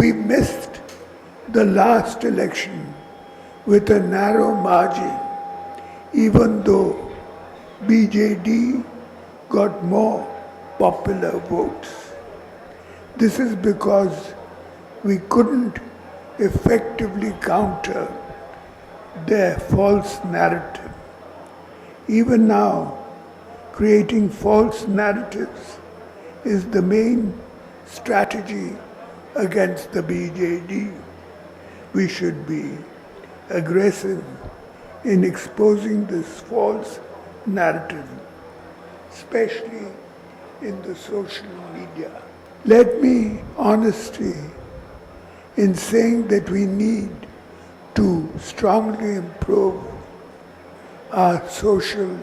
We missed the last election with a narrow margin, even though BJD got more popular votes. This is because we couldn't effectively counter their false narrative. Even now, creating false narratives is the main strategy against the BJD. We should be aggressive in exposing this false narrative, especially in the social media. Let me honestly in saying that we need to strongly improve our social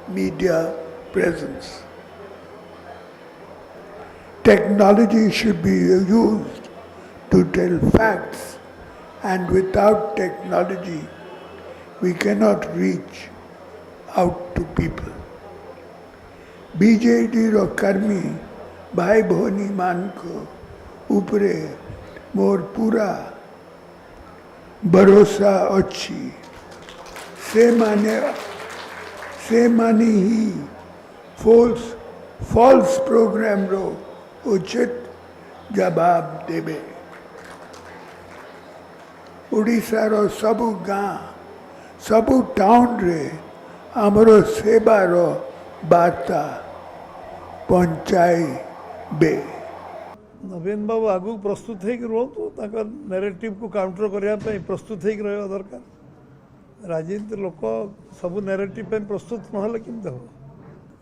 media presence. Technology should be used to tell facts, and without technology, we cannot reach out to people. BJD रो कर्मी भाई भोनी मान को ऊपरे मोर पूरा भरोसा अच्छी से माने ही फॉल्स प्रोग्राम रो उचित जवाब देबे। ओडिशा रो सबु गाँ सबु टाउन रे आमरो सेवा रो वार्ता पहुँचाइबे। नवीन बाबू आगु प्रस्तुत हो रुहतु नैरेटिव को काउंटर करने प्रस्तुत हो रहा दरकार। राजनीति लोक सबू नैरेटिव प्रस्तुत नहले केमती हम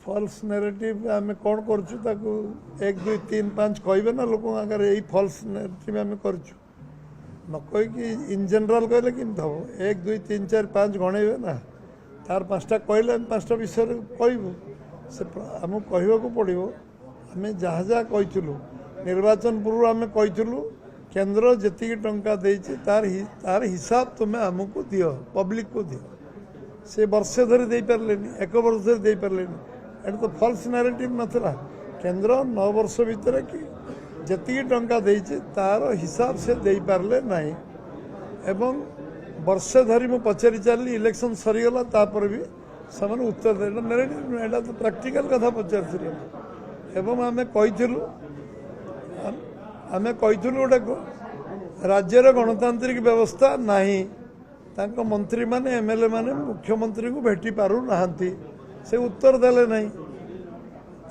फल्स नैरेटिव आम कौन करूँ 1 2 3 5 कहे ना लोक आगे यही फल्स नैरेटिव आम कर न कहीकि इन जनरल कहले केमती हम 1 2 3 4 5 गणेबे ना तार 5टा कहले आम 5टा विषय कहूँ से आमको कहवाक पड़ो आम जहाँ जहाँ कहूँ निर्वाचन पूर्व आम कहूँ केन्द्र जी टंका देती तार हिसाब तुम्हें आमको दियो पब्लिक को दियो से वर्षे धरी दे पारे 1 वर्ष धरी दे पारे एट तो फल्स नैरेटिव नाला केन्द्र 9 वर्ष भितर कि जी टंका देती तार हिसाब से दे पारे ना एवं वर्षे धरी मु पचारि चली इलेक्शन सरीगला तापर भी से उत्तर दे नैरेटिव एटा तो प्रैक्टिकल कथा पचार एवं आम कहूँ आमे कहूँ गोटे राज्यर गणतांत्रिक व्यवस्था नहीं तांको मंत्री माने एमएलए माने मुख्यमंत्री को भेटी पारु नाहांती से उत्तर देले नहीं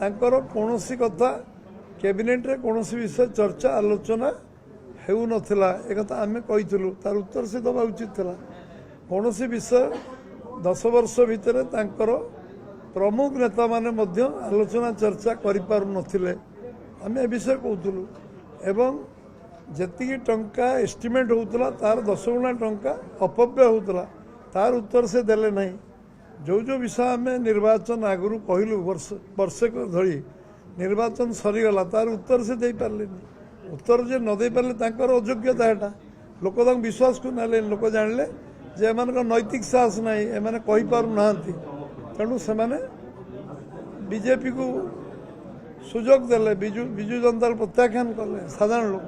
तांकर कौनसी कथा कैबिनेट रे कौनसी विषय चर्चा आलोचना हेउ नथिला एक कथा आमे कहूँ तार उत्तर से दबा उचित थिला कौनसी विषय 10 वर्ष भितर तांकर प्रमुख नेता माने मध्य आलोचना चर्चा करि पारु नथिले आमे ए विषय कहूँ एवं जी टंका एस्टिमेट होता तार 10 गुणा टंका अपव्य होता तार उत्तर से देले नहीं जो जो विषय आम निर्वाचन आगु कहलु वर्षे धरी निर्वाचन सरीगला तार उत्तर से दे पारे उत्तर जे न दे पारे तांकर अयोग्यता एटा लोक विश्वास को ना लोक जानले जे एमान नैतिक साहस ना एमाने कहि पारु नाहांती तेणु से बीजेपी को सुजोग देले विजु जनता प्रत्याख्यान कले साधारण लोक